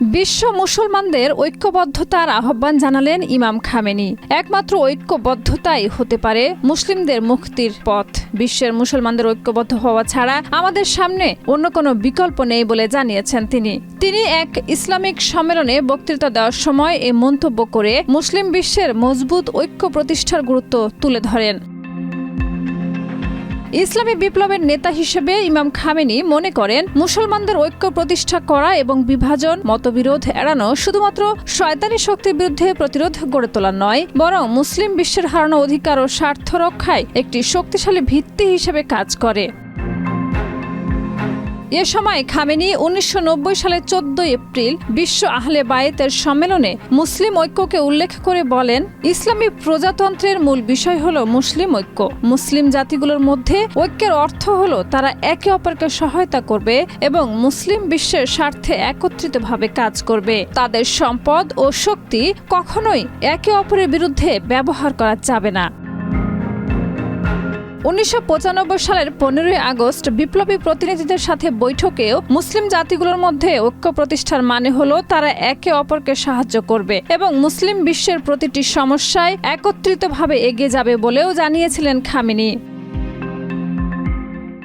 বিশ্ব মুসলমানদের ঐক্যবদ্ধতার আহ্বান জানালেন ইমাম খামেনি। একমাত্র ঐক্যবদ্ধতাই হতে পারে মুসলিমদের মুক্তির পথ। বিশ্বের মুসলমানদের ঐক্যবদ্ধ হওয়া ছাড়া আমাদের সামনে অন্য কোনো বিকল্প নেই বলে জানিয়েছেন তিনি এক ইসলামিক সম্মেলনে বক্তৃতা দেওয়ার সময় এই মন্তব্য করে মুসলিম বিশ্বের মজবুত ঐক্য প্রতিষ্ঠার গুরুত্ব তুলে ধরেন। ইসলামী বিপ্লবের নেতা হিসেবে ইমাম খামেনি মনে করেন, মুসলমানদের ঐক্য প্রতিষ্ঠা করা এবং বিভাজন, মতবিরোধ এড়ানো শুধুমাত্র শয়তানি শক্তির বিরুদ্ধে প্রতিরোধ গড়ে তোলা নয়, বরং মুসলিম বিশ্বের হারানো অধিকার ও স্বার্থ রক্ষায় একটি শক্তিশালী ভিত্তি হিসেবে কাজ করে। এ সময় খামেনি 1990 সালের 14 এপ্রিল বিশ্ব আহলে বায়েতের সম্মেলনে মুসলিম ঐক্যকে উল্লেখ করে বলেন, ইসলামী প্রজাতন্ত্রের মূল বিষয় হলো মুসলিম ঐক্য। মুসলিম জাতিগুলোর মধ্যে ঐক্যের অর্থ হলো তারা একে অপরকে সহায়তা করবে এবং মুসলিম বিশ্বের স্বার্থে একত্রিতভাবে কাজ করবে। তাদের সম্পদ ও শক্তি কখনোই একে অপরের বিরুদ্ধে ব্যবহার করা যাবে না। 1995 সালের 15 আগস্ট বিপ্লবী প্রতিনিধিদের সাথে বৈঠকেও মুসলিম জাতিগুলোর মধ্যে ঐক্য প্রতিষ্ঠার মানে হলো তারা একে অপরকে সাহায্য করবে এবং মুসলিম বিশ্বের প্রতিটি সমস্যায় একত্রিতভাবে এগিয়ে যাবে বলেও জানিয়েছিলেন খামেনি।